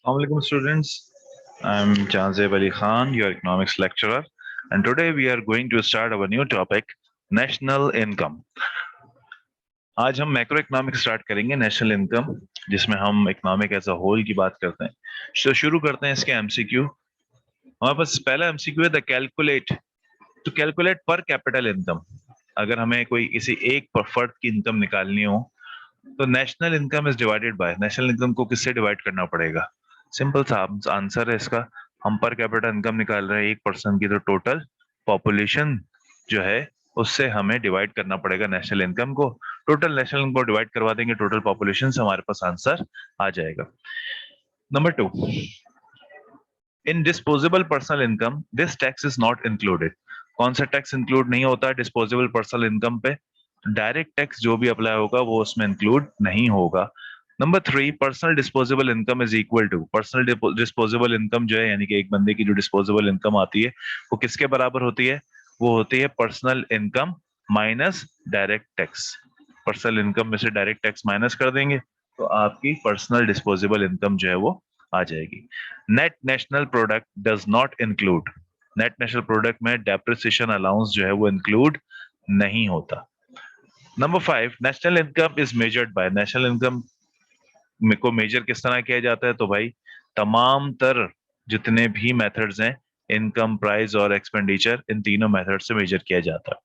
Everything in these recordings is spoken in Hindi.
Assalamualaikum students, I'm Janzeb Ali Khan, your economics lecturer, and today we are going to start our new topic, national income. आज हम मैक्रो इकोनॉमिक्स स्टार्ट करेंगे, नेशनल इनकम, जिसमें हम इकोनॉमिक एज अ होल की बात करते हैं। तो शुरू करते हैं इसके एमसीक्यू। हमारे पास पहला एमसीक्यू है द कैलकुलेट टू कैलकुलेट पर कैपिटल इनकम। अगर हमें कोई किसी एक पर फर्द की इनकम निकालनी हो तो national income is divided by, national income को किससे डिवाइड करना पड़ेगा? सिंपल सा आंसर है इसका। हम पर कैपिटा इनकम निकाल रहे हैं एक पर्सन की, तो टोटल पॉपुलेशन जो है उससे हमें डिवाइड करना पड़ेगा नेशनल इनकम को। टोटल नेशनल इनकम को डिवाइड करवा देंगे टोटल पॉपुलेशन से, हमारे पास आंसर आ जाएगा। Number 2, in disposable personal income this tax is not included. कौन सा टैक्स इंक्लूड नहीं होता डिस्पोजेबल पर्सनल इनकम पे? डायरेक्ट टैक्स जो भी अप्लाई होगा वो उसमें इंक्लूड नहीं होगा। Number 3, personal disposable income is equal to, personal disposable income जो है यानी कि एक बंदे की जो डिस्पोजेबल इनकम आती है वो किसके बराबर होती है? वो होती है personal income minus direct tax. Personal income में से डायरेक्ट टैक्स माइनस कर देंगे तो आपकी पर्सनल डिस्पोजेबल इनकम जो है वो आ जाएगी। Net national product does not include, net national product में डेप्रिसिएशन अलाउंस जो है वो इंक्लूड नहीं होता। Number 5, national income is measured by, national income को मेजर किस तरह किया जाता है? तो भाई तमाम तर जितने भी मेथड्स हैं, इनकम, प्राइस और एक्सपेंडिचर, इन तीनों मेथड से मेजर किया जाता है।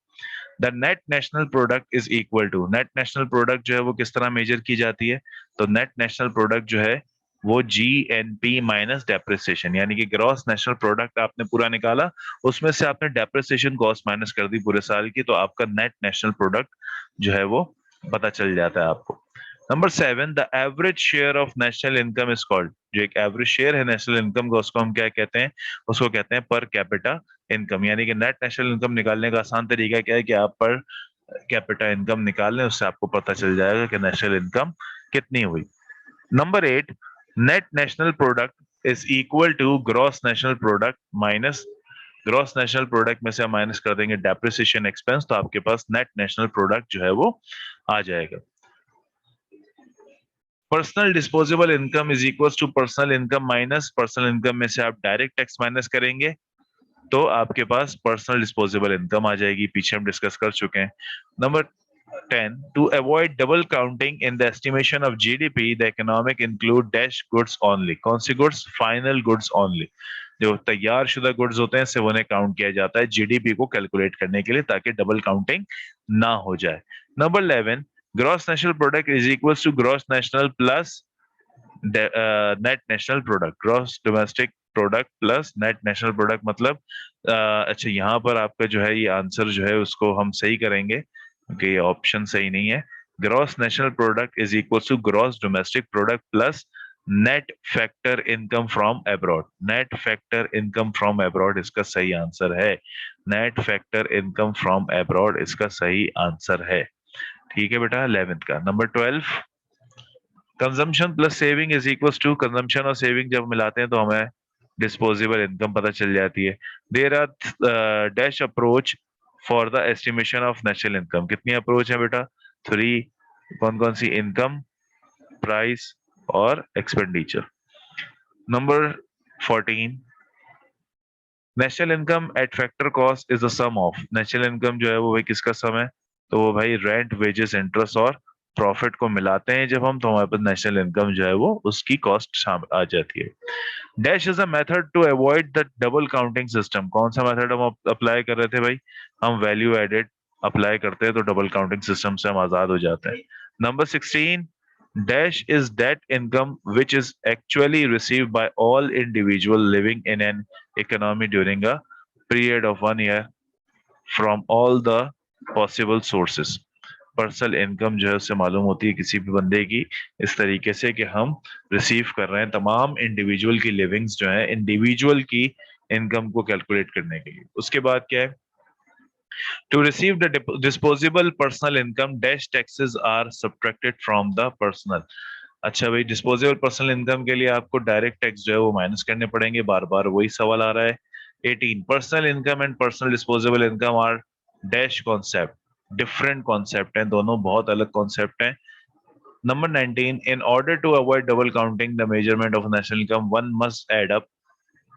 The net national product is equal to, net national product जो है वो किस तरह मेजर की जाती है? तो नेट नेशनल प्रोडक्ट जो है वो जीएनपी माइनस डेप्रिसिएशन, यानी कि ग्रॉस नेशनल प्रोडक्ट आपने पूरा निकाला, उसमें से आपने डेप्रिसिएशन कॉस्ट माइनस कर दी पूरे साल की, तो आपका नेट नेशनल प्रोडक्ट जो है वो पता चल जाता है आपको। Number 7, the average share of national income is called, जो एक एवरेज शेयर है नेशनल इनकम का उसको हम क्या कहते हैं? उसको कहते हैं पर कैपिटा इनकम। यानी कि नेट नेशनल इनकम निकालने का आसान तरीका क्या है कि आप पर कैपिटा इनकम निकाल लें, उससे आपको पता चल जाएगा कि नेशनल इनकम कितनी हुई। Number 8, net national product is equal to gross national product minus, gross national product में से हम माइनस कर देंगे डेप्रिसिएशन एक्सपेंस, तो आपके पास नेट नेशनल प्रोडक्ट जो है वो आ जाएगा। Personal disposable income is equal to personal income minus, personal income में से आप डायरेक्ट टैक्स माइनस करेंगे तो आपके पास पर्सनल डिस्पोजेबल इनकम आ जाएगी, पीछे हम डिस्कस कर चुके हैं। Number 10, to avoid double counting in the estimation of GDP the economic include dash goods only. कौन सी गुड्स? फाइनल गुड्स ओनली, जो तैयार शुदा गुड्स होते हैं सिर्फ उन्हें काउंट किया जाता है जीडीपी को कैलकुलेट करने के लिए, ताकि डबल काउंटिंग ना हो जाए। Number 11, gross national product is equal to gross national plus net national product, gross domestic product plus net national product, मतलब अच्छा यहाँ पर आपका जो है ये आंसर जो है उसको हम सही करेंगे क्योंकि ये ऑप्शन सही नहीं है। Gross national product is equal to gross domestic product plus net factor income from abroad, net factor income from abroad इसका सही आंसर है। Net factor income from abroad इसका सही आंसर है। ठीक है बेटा। 11th का। Number 12, consumption plus saving is equal to, consumption और सेविंग जब मिलाते हैं तो हमें डिस्पोजेबल इनकम पता चल जाती है। There are dash approach for the estimation of national income. कितनी अप्रोच है बेटा? 3। कौन कौन सी? इनकम, प्राइस और expenditure. Number 14, national income at factor cost is the sum of, national income जो है वो भाई किसका सम है? तो वो भाई रेंट, वेजेस, इंटरेस्ट और प्रॉफिट को मिलाते हैं जब हम, तो हमारे पास नेशनल इनकम जो है वो उसकी कॉस्ट शामिल आ जाती है। Dash is a method to avoid the double counting system. कौन सा मेथड हम अप्लाई कर रहे थे भाई? हम वैल्यू एडेड अप्लाई करते हैं तो डबल काउंटिंग सिस्टम से हम आजाद हो जाते हैं। Number 16, dash is that income which is actually received by all individual living in an economy during a period of 1 year from all the possible sources। Personal income जो है उससे मालूम होती है किसी भी बंदे की इस तरीके से कि हम रिसीव कर रहे हैं तमाम इंडिविजुअल की लिविंग्स जो है, इंडिविजुअल की इनकम को कैलकुलेट करने के लिए। उसके बाद क्या है? To receive the disposable personal income dash taxes are subtracted from the personal. अच्छा भाई, डिस्पोजेबल पर्सनल इनकम के लिए आपको डायरेक्ट टैक्स जो है वो माइनस करने पड़ेंगे, बार बार वही सवाल आ रहा है। 18, personal income and personal disposable income are dash concept, different concept हैं, दोनों बहुत अलग कॉन्सेप्ट हैं। Number 19, in order to avoid double counting the measurement of national income, one must add up.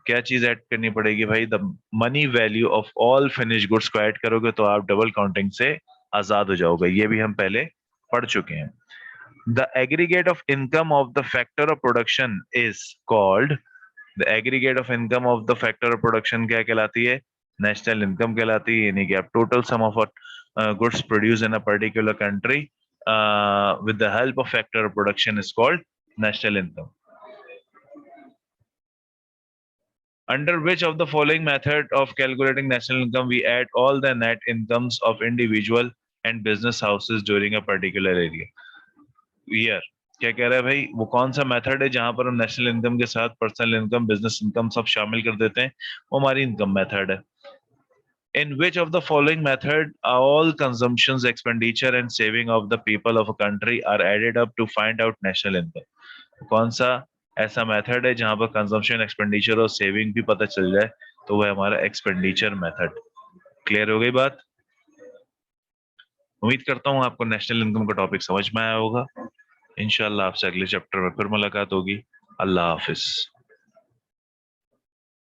क्या चीज ऐड करनी पड़ेगी भाई? The money value of all finish goods को ऐड करोगे तो आप डबल काउंटिंग से आजाद हो जाओगे। ये भी हम पहले पढ़ चुके हैं। The aggregate of income of the factor of production is called, the aggregate of income of the factor of production क्या कहलाती है? नेशनल इनकम कहलाती है। यानी कि आप total sum of goods produce in a particular country with the help of factor of production is called national income. Under which of the following method of calculating national income we add all the net incomes of individual and business houses during a particular area year? क्या कह रहा है भाई? वो कौन सा मेथड है जहां पर हम नेशनल इनकम के साथ पर्सनल इनकम, बिजनेस इनकम सब शामिल कर देते हैं? वो हमारी इनकम मेथड है। In which of the following method all consumptions, expenditure and saving of the people of a country are added up to find out national income? कौन सा ऐसा मेथड है जहां पर कंजम्पशन, एक्सपेंडिचर और सेविंग भी पता चल जाए? तो वह हमारा एक्सपेंडिचर मेथड। क्लियर हो गई बात? उम्मीद करता हूं आपको नेशनल इनकम का टॉपिक समझ में आया होगा। इंशाल्लाह आपसे अगले चैप्टर में फिर मुलाकात होगी। अल्लाह हाफिज।